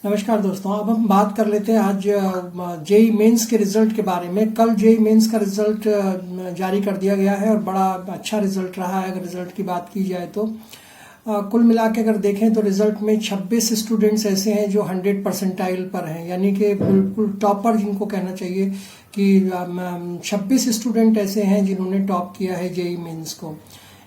नमस्कार दोस्तों। अब हम बात कर लेते हैं आज जेई मेंस के रिजल्ट के बारे में। कल जेई मेंस का रिजल्ट जारी कर दिया गया है और बड़ा अच्छा रिजल्ट रहा है। अगर रिजल्ट की बात की जाए तो कुल मिला के अगर देखें तो रिजल्ट में 26 स्टूडेंट्स ऐसे हैं जो 100 परसेंटाइल पर हैं, यानी कि बिल्कुल टॉपर जिनको कहना चाहिए कि 26 स्टूडेंट ऐसे हैं जिन्होंने टॉप किया है जेई मेंस को।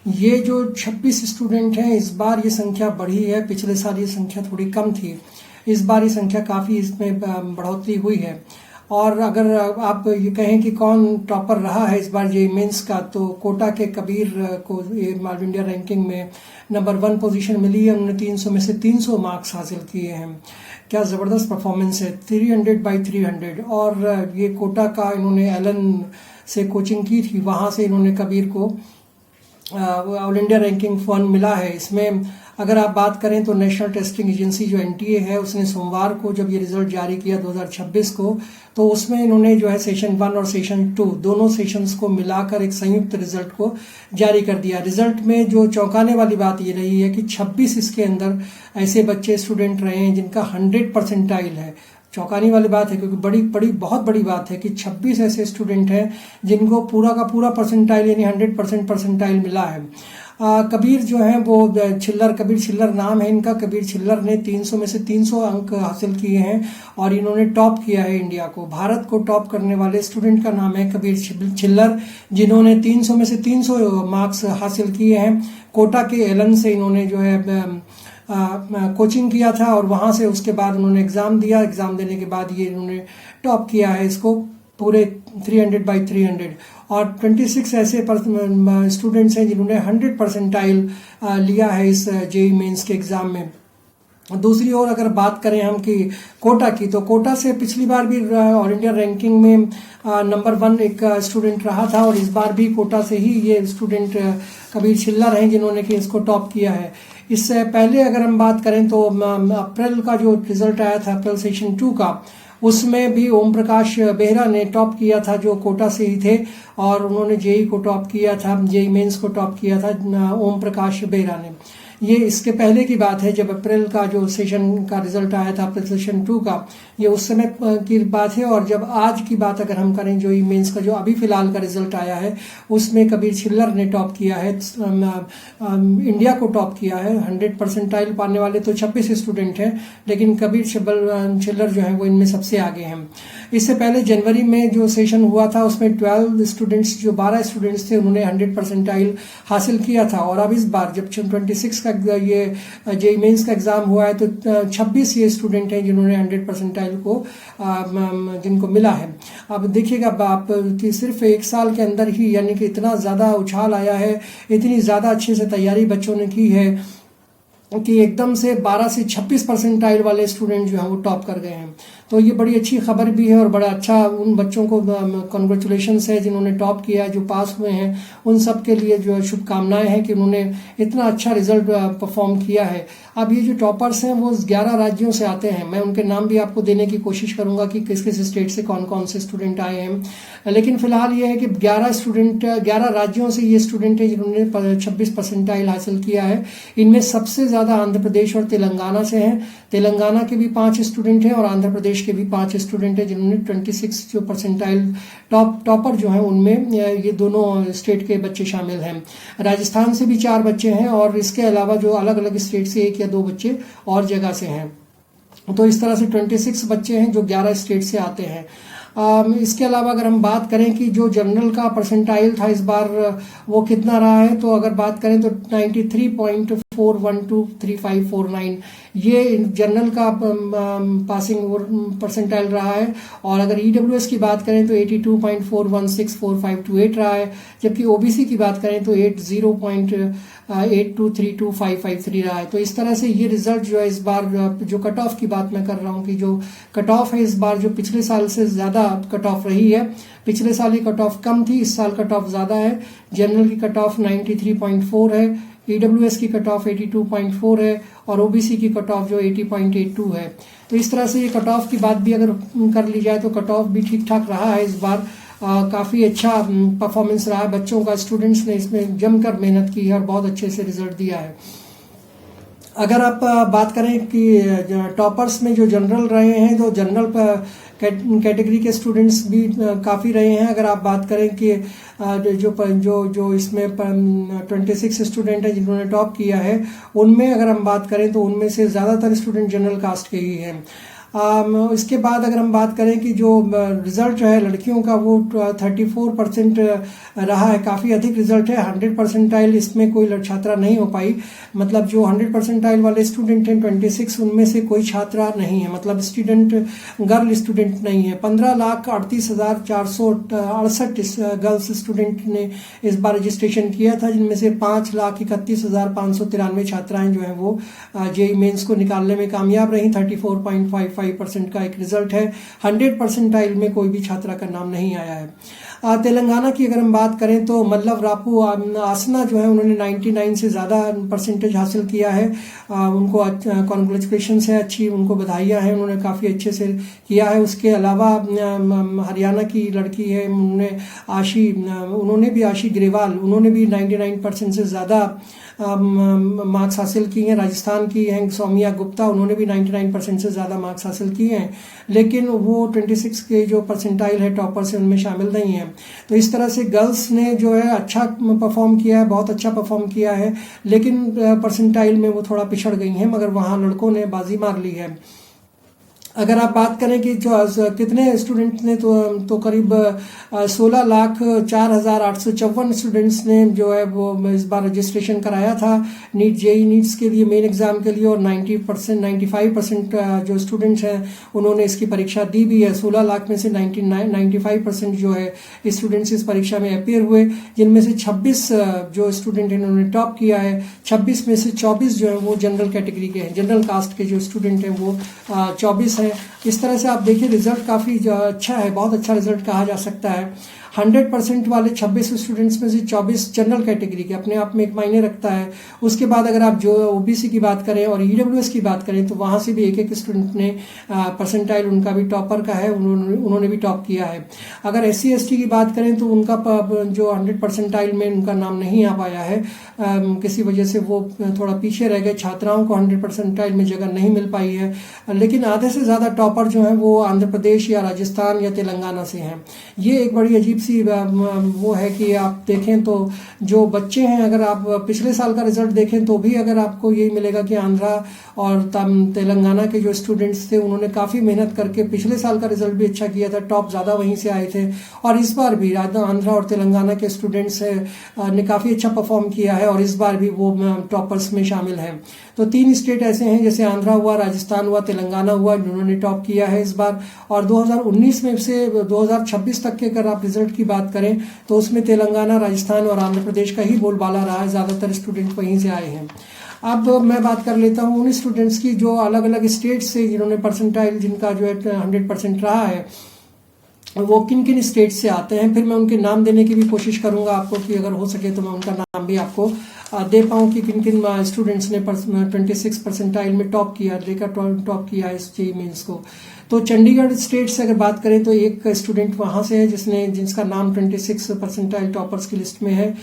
ये जो 26 स्टूडेंट हैं, इस बार ये संख्या बढ़ी है। पिछले साल ये संख्या थोड़ी कम थी, इस बार ये संख्या काफ़ी इसमें बढ़ोतरी हुई है। और अगर आप ये कहें कि कौन टॉपर रहा है इस बार जेईई मेंस का, तो कोटा के कबीर को ये ऑल इंडिया रैंकिंग में नंबर 1 पोजीशन मिली है। उन्होंने 300 में से 300 मार्क्स हासिल किए हैं। क्या ज़बरदस्त परफॉर्मेंस है, 300/300। और ये कोटा का इन्होंने एलन से कोचिंग की थी, वहाँ से इन्होंने कबीर को ऑल इंडिया रैंकिंग 1 मिला है। इसमें अगर आप बात करें तो नेशनल टेस्टिंग एजेंसी जो एनटीए है, उसने सोमवार को जब ये रिजल्ट जारी किया 2026 को, तो उसमें इन्होंने जो है सेशन 1 और सेशन 2 दोनों सेशंस को मिलाकर एक संयुक्त रिजल्ट को जारी कर दिया। रिजल्ट में जो चौंकाने वाली बात ये रही है कि 26 इसके अंदर ऐसे बच्चे स्टूडेंट रहे हैं जिनका 100 परसेंटाइल है। चौंकाने वाली बात है क्योंकि बहुत बड़ी बात है कि 26 ऐसे स्टूडेंट हैं जिनको पूरा का पूरा परसेंटाइल यानी 100% परसेंटाइल मिला है। कबीर जो है वो कबीर छिल्लर नाम है इनका। कबीर छिल्लर ने 300 में से 300 अंक हासिल किए हैं और इन्होंने टॉप किया है इंडिया को। भारत को टॉप करने वाले स्टूडेंट का नाम है कबीर छिल्लर, जिन्होंने 300 में से 300 मार्क्स हासिल किए हैं। कोटा के एलन से इन्होंने जो है कोचिंग किया था और वहाँ से उसके बाद उन्होंने एग्ज़ाम दिया। एग्ज़ाम देने के बाद ये इन्होंने टॉप किया है इसको पूरे 300/300। और 26 ऐसे स्टूडेंट्स हैं जिन्होंने 100 परसेंटाइल लिया है इस जेईई मेंस के एग्ज़ाम में। दूसरी ओर अगर बात करें हम कि कोटा की, तो कोटा से पिछली बार भी ऑल इंडिया रैंकिंग में नंबर 1 एक स्टूडेंट रहा था और इस बार भी कोटा से ही ये स्टूडेंट कबीर छिल्लर हैं जिन्होंने कि इसको टॉप किया है। इससे पहले अगर हम बात करें तो अप्रैल का जो रिजल्ट आया था अप्रैल सेशन 2 का, उसमें भी ओम प्रकाश बेहरा ने टॉप किया था जो कोटा से ही थे और उन्होंने जेईई को टॉप किया था, जेईई मेंस को टॉप किया था ओम प्रकाश बेहरा ने। ये इसके पहले की बात है जब अप्रैल का जो सेशन का रिजल्ट आया था अप्रैल सेशन 2 का, ये उस समय की बात है। और जब आज की बात अगर हम करें जेईई मेंस का जो अभी फिलहाल का रिजल्ट आया है, उसमें कबीर छिल्लर ने टॉप किया है, इंडिया को टॉप किया है। 100 परसेंटाइल पाने वाले तो 26 स्टूडेंट हैं, लेकिन कबीर छिल्लर जो है वो इनमें सबसे आगे हैं। इससे पहले जनवरी में जो सेशन हुआ था उसमें 12 स्टूडेंट्स जो 12 स्टूडेंट्स थे उन्होंने 100 परसेंटाइल हासिल किया था। और अब इस बार जब 26 का ये जेईई मेंस का एग्जाम हुआ है तो 26 ये स्टूडेंट हैं जिन्होंने 100 परसेंटाइल को जिनको मिला है। अब देखिएगा आप कि सिर्फ 1 साल के अंदर ही यानी कि इतना ज़्यादा उछाल आया है, इतनी ज़्यादा अच्छे से तैयारी बच्चों ने की है कि एकदम से 12 से 26 परसेंटाइल वाले स्टूडेंट जो हैं वो टॉप कर गए हैं। तो ये बड़ी अच्छी खबर भी है और बड़ा अच्छा उन बच्चों को कॉन्ग्रेचुलेशंस है जिन्होंने टॉप किया है, जो पास हुए हैं उन सब के लिए जो शुभकामनाएं हैं कि उन्होंने इतना अच्छा रिजल्ट परफॉर्म किया है। अब ये जो टॉपर्स हैं वो 11 राज्यों से आते हैं। मैं उनके नाम भी आपको देने की कोशिश करूंगा कि किस किस स्टेट से कौन कौन से स्टूडेंट आए हैं, लेकिन फिलहाल ये है कि 11 राज्यों से ये स्टूडेंट हैं जिन्होंने 26 परसेंटाइल हासिल किया है। इनमें सबसे ज़्यादा आंध्र प्रदेश और तेलंगाना से हैं। तेलंगाना के भी 5 स्टूडेंट हैं और आंध्र प्रदेश के भी 5 स्टूडेंट हैं जिन्होंने 26 जो परसेंटाइल टॉपर जो हैं उनमें ये दोनों स्टेट के बच्चे शामिल हैं। राजस्थान से भी 4 बच्चे हैं और इसके अलावा जो अलग अलग स्टेट से 1 या 2 बच्चे और जगह से हैं। तो इस तरह से 26 बच्चे हैं जो 11 स्टेट से आते हैं। इसके अलावा अगर हम बात करें कि जो जनरल का परसेंटाइल था इस बार वो कितना रहा है, तो अगर बात करें तो 93.4123549 ये जनरल का पासिंग परसेंटाइल रहा है। और अगर ईडब्ल्यूएस की बात करें तो 82.4164528 रहा है, जबकि ओबीसी की बात करें तो 80.82325553 रहा है। तो इस तरह से ये रिजल्ट जो है इस बार जो कट ऑफ की बात मैं कर रहा हूँ कि जो कट ऑफ है इस बार जो पिछले साल से ज़्यादा कट ऑफ रही है। पिछले साल ही कट ऑफ कम थी, इस साल कट ऑफ ज़्यादा है। जनरल की कट ऑफ 93.4 है, ईडब्ल्यूएस की कट ऑफ 82.4 है और ओबीसी की कट ऑफ जो 80.82 है। तो इस तरह से ये कट ऑफ की बात भी अगर कर ली जाए तो कट ऑफ भी ठीक ठाक रहा है इस बार। काफ़ी अच्छा परफॉर्मेंस रहा है बच्चों का। स्टूडेंट्स ने इसमें जमकर मेहनत की है और बहुत अच्छे से रिजल्ट दिया है। अगर आप बात करें कि टॉपर्स में जो जनरल रहे हैं तो जनरल कैटेगरी के स्टूडेंट्स भी काफ़ी रहे हैं। अगर आप बात करें कि जो इसमें 26 स्टूडेंट हैं जिन्होंने टॉप किया है, उनमें अगर हम बात करें तो उनमें से ज़्यादातर स्टूडेंट जनरल कास्ट के ही हैं। इसके बाद अगर हम बात करें कि जो रिज़ल्ट है लड़कियों का वो 34% रहा है, काफ़ी अधिक रिजल्ट है। 100 परसेंटाइल इसमें कोई छात्रा नहीं हो पाई, मतलब जो 100 परसेंटाइल वाले स्टूडेंट हैं 26 उनमें से कोई छात्रा नहीं है, मतलब स्टूडेंट गर्ल स्टूडेंट नहीं है। 15,38,468 गर्ल्स स्टूडेंट ने इस बार रजिस्ट्रेशन किया था, जिनमें से 5,31,593 छात्राएं जो हैं वो जेईई मेंस को निकालने में कामयाब रही। 34.55% का एक रिजल्ट है। 100 परसेंटाइल में कोई भी छात्रा का नाम नहीं आया है। तेलंगाना की अगर हम बात करें तो मल्लव रापू आसना जो है उन्होंने 99 से ज़्यादा परसेंटेज हासिल किया है। उनको कॉन्ग्रेचुलेशन है, अच्छी उनको बधाइयाँ हैं, उन्होंने काफ़ी अच्छे से किया है। उसके अलावा हरियाणा की लड़की है, उन्होंने भी आशी ग्रेवाल, उन्होंने भी 99% से ज़्यादा मार्क्स हासिल किए हैं। राजस्थान की हैं सौम्या गुप्ता, उन्होंने भी 99% से ज़्यादा मार्क्स हासिल किए हैं, लेकिन वो 26 के जो परसेंटाइल है टॉपर से उनमें शामिल नहीं है। तो इस तरह से गर्ल्स ने जो है अच्छा परफॉर्म किया है, बहुत अच्छा परफॉर्म किया है, लेकिन परसेंटाइल में वो थोड़ा पिछड़ गई हैं, मगर वहाँ लड़कों ने बाजी मार ली है। अगर आप बात करें कि जो कितने स्टूडेंट ने तो करीब 16,04,854 स्टूडेंट्स ने जो है वो इस बार रजिस्ट्रेशन कराया था नीट जेईई नीट्स के लिए, मेन एग्जाम के लिए, और 95% जो स्टूडेंट्स हैं उन्होंने इसकी परीक्षा दी भी है। 16 लाख में से 95% जो है स्टूडेंट्स इस परीक्षा में अपीयर हुए, जिनमें से 26 जो स्टूडेंट हैं उन्होंने टॉप किया है। 26 में से 24 जो है वो जनरल कैटेगरी के हैं, जनरल कास्ट के जो स्टूडेंट हैं वो 24 है। इस तरह से आप देखिए रिजल्ट काफ़ी अच्छा है, बहुत अच्छा रिजल्ट कहा जा सकता है। 100% वाले 26 स्टूडेंट्स में से 24 जनरल कैटेगरी के, अपने आप में एक मायने रखता है। उसके बाद अगर आप जो ओबीसी की बात करें और ईडब्ल्यूएस की बात करें तो वहाँ से भी एक स्टूडेंट ने परसेंटाइल उनका भी टॉपर का है, उन्होंने भी टॉप किया है। अगर SC ST की बात करें तो उनका जो 100 परसेंटाइल में उनका नाम नहीं आ पाया है, किसी वजह से वो थोड़ा पीछे रह गए, छात्राओं को 100 परसेंटाइल में जगह नहीं मिल पाई है। लेकिन आधे से ज़्यादा टॉपर जो हैं वो आंध्र प्रदेश या राजस्थान या तेलंगाना से हैं। ये एक बड़ी अजीब सी वो है कि आप देखें तो जो बच्चे हैं, अगर आप पिछले साल का रिजल्ट देखें तो भी अगर आपको यही मिलेगा कि आंध्रा और तेलंगाना के जो स्टूडेंट्स थे उन्होंने काफ़ी मेहनत करके पिछले साल का रिजल्ट भी अच्छा किया था, टॉप ज़्यादा वहीं से आए थे। और इस बार भी आंध्रा और तेलंगाना के स्टूडेंट्स ने काफ़ी अच्छा परफॉर्म किया है और इस बार भी वो टॉपर्स में शामिल हैं। तो 3 स्टेट ऐसे हैं, जैसे आंध्रा हुआ, राजस्थान हुआ, तेलंगाना हुआ, जिन्होंने टॉप किया है इस बार। और 2019 में से 2026 तक के अगर आप रिजल्ट की बात करें तो उसमें तेलंगाना, राजस्थान और आंध्र प्रदेश का ही बोलबाला रहा है, ज़्यादातर स्टूडेंट वहीं से आए हैं। अब मैं बात कर लेता हूँ उन स्टूडेंट्स की जो अलग अलग स्टेट से जिन्होंने परसेंटाइल जिनका जो है 100% रहा है, वो किन किन स्टेट से आते हैं। फिर मैं उनके नाम देने की भी कोशिश करूंगा आपको कि अगर हो सके तो मैं उनका नाम भी आपको दे पाऊँ कि किन किन स्टूडेंट्स ने 26 परसेंटाइल में टॉप किया इस जेईई मेंस को। तो चंडीगढ़ स्टेट से अगर बात करें तो एक स्टूडेंट वहाँ से है जिसका नाम 26 परसेंटाइल टॉपर्स की लिस्ट में है।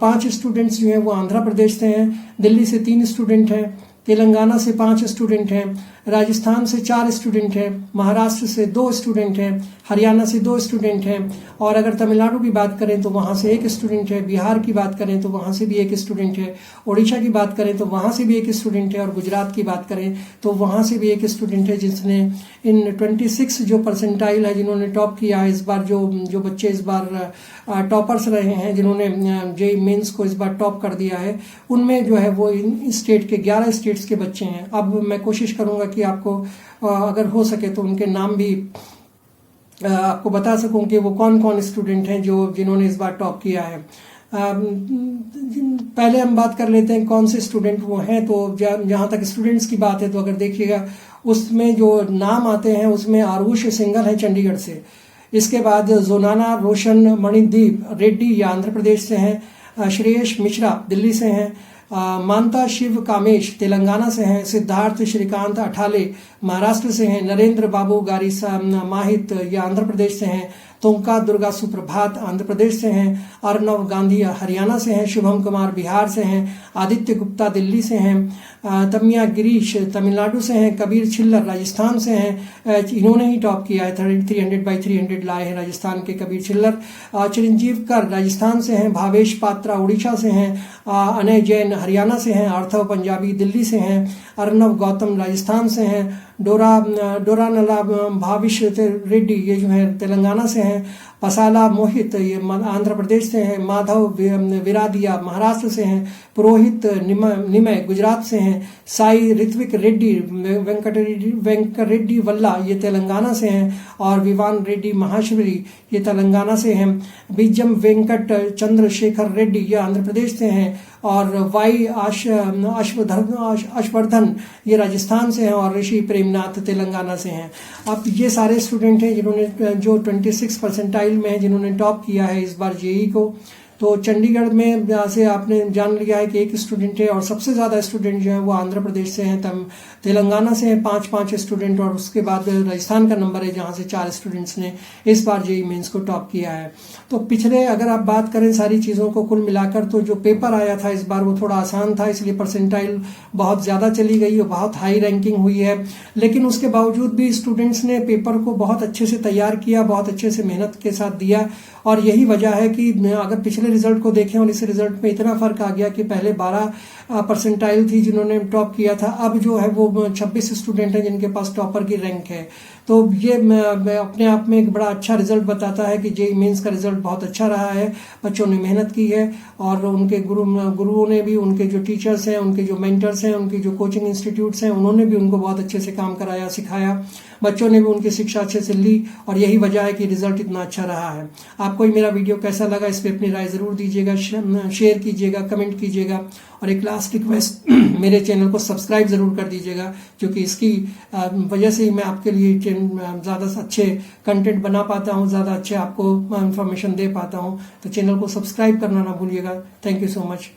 5 स्टूडेंट्स जो हैं वो आंध्र प्रदेश से हैं, दिल्ली से 3 स्टूडेंट हैं, तेलंगाना से 5 स्टूडेंट हैं, राजस्थान से 4 स्टूडेंट हैं, महाराष्ट्र से 2 स्टूडेंट हैं, हरियाणा से 2 स्टूडेंट हैं, और अगर तमिलनाडु की बात करें तो वहाँ से 1 स्टूडेंट है, बिहार की बात करें तो वहाँ से भी 1 स्टूडेंट है, उड़ीसा की बात करें तो वहाँ से भी 1 स्टूडेंट है, और गुजरात की बात करें तो वहाँ से भी 1 स्टूडेंट है जिसने इन 26 जो परसेंटाइल है जिन्होंने टॉप किया है इस बार। जो बच्चे इस बार टॉपर्स रहे हैं, जिन्होंने जेईई मेंस को इस बार टॉप कर दिया है, उनमें जो है वो इन स्टेट के 11 स्टेट्स के बच्चे हैं। अब मैं कोशिश करूंगा कि आपको अगर हो सके तो उनके नाम भी आपको बता सकूं कि वो कौन कौन स्टूडेंट हैं जिन्होंने इस बार टॉप किया है। पहले हम बात कर लेते हैं कौन से स्टूडेंट वो हैं। तो जहाँ तक स्टूडेंट्स की बात है तो अगर देखिएगा उसमें जो नाम आते हैं उसमें आरुष सिंगल है चंडीगढ़ से, इसके बाद जोनाना रोशन मणिदीप रेड्डी या आंध्र प्रदेश से हैं, श्रेयस मिश्रा दिल्ली से हैं, मानता शिव कामेश तेलंगाना से हैं, सिद्धार्थ श्रीकांत अठाले महाराष्ट्र से हैं, नरेंद्र बाबू गारिसा माहित या आंध्र प्रदेश से हैं, तोंका दुर्गा सुप्रभात आंध्र प्रदेश से हैं, अर्नव गांधी हरियाणा से हैं, शुभम कुमार बिहार से हैं, आदित्य गुप्ता दिल्ली से हैं, तमिया गिरीश तमिलनाडु से हैं, कबीर छिल्लर राजस्थान से हैं, इन्होंने ही टॉप किया है, 300/300 लाए हैं राजस्थान के कबीर छिल्लर। चिरंजीव कर राजस्थान से हैं, भावेश पात्रा उड़ीसा से हैं, अनय जैन हरियाणा से हैं, आर्थव पंजाबी दिल्ली से हैं, अर्नव गौतम राजस्थान से हैं, डोरानला भाविश रेड्डी ये जो है तेलंगाना से हैं, पसाला मोहित ये आंध्र प्रदेश से हैं, माधव विरादिया महाराष्ट्र से हैं, पुरोहित निमय गुजरात से हैं, साई ऋत्विक रेड्डी वेंकट रेड्डी वल्ला ये तेलंगाना से हैं, और विवान रेड्डी महाशिवरी ये तेलंगाना से हैं, बीजम वेंकट चंद्रशेखर रेड्डी ये आंध्र प्रदेश से हैं, और वाई अश्वर्धन ये राजस्थान से हैं, और ऋषि प्रेमनाथ तेलंगाना से हैं। अब ये सारे स्टूडेंट हैं जिन्होंने जो 26 परसेंटाइल में हैं, जिन्होंने टॉप किया है इस बार जेई को। तो चंडीगढ़ में से आपने जान लिया है कि एक स्टूडेंट है, और सबसे ज़्यादा स्टूडेंट जो है वो आंध्र प्रदेश से हैं, तेलंगाना से हैं 5 स्टूडेंट, और उसके बाद राजस्थान का नंबर है जहां से 4 स्टूडेंट्स ने इस बार जेई मेंस को टॉप किया है। तो पिछले अगर आप बात करें सारी चीज़ों को कुल मिलाकर, तो जो पेपर आया था इस बार वो थोड़ा आसान था, इसलिए परसेंटाइल बहुत ज़्यादा चली गई और बहुत हाई रैंकिंग हुई है। लेकिन उसके बावजूद भी स्टूडेंट्स ने पेपर को बहुत अच्छे से तैयार किया, बहुत अच्छे से मेहनत के साथ दिया, और यही वजह है कि अगर पिछले रिजल्ट को देखें और इस रिजल्ट में इतना फर्क आ गया कि पहले 12 परसेंटाइल थी जिन्होंने टॉप किया था, अब जो है वो 26 स्टूडेंट हैं जिनके पास टॉपर की रैंक है। तो ये अपने आप में एक बड़ा अच्छा रिजल्ट बताता है कि जेईई मेंस का रिजल्ट बहुत अच्छा रहा है, बच्चों ने मेहनत की है, और उनके गुरुओं ने भी, उनके जो टीचर्स हैं, उनके जो मेंटर्स हैं, उनकी जो कोचिंग इंस्टीट्यूट्स हैं, उन्होंने भी उनको बहुत अच्छे से काम कराया सिखाया, बच्चों ने भी उनकी शिक्षा अच्छे से ली, और यही वजह है कि रिजल्ट इतना अच्छा रहा है। आपको मेरा वीडियो कैसा लगा इस पर अपनी राय जरूर दीजिएगा, शेयर कीजिएगा, कमेंट कीजिएगा, और एक लास्ट रिक्वेस्ट मेरे चैनल को सब्सक्राइब जरूर कर दीजिएगा, क्योंकि इसकी वजह से ही मैं आपके लिए ज़्यादा अच्छे कंटेंट बना पाता हूँ, ज़्यादा अच्छे आपको इंफॉर्मेशन दे पाता हूँ। तो चैनल को सब्सक्राइब करना ना भूलिएगा। Thank you so much.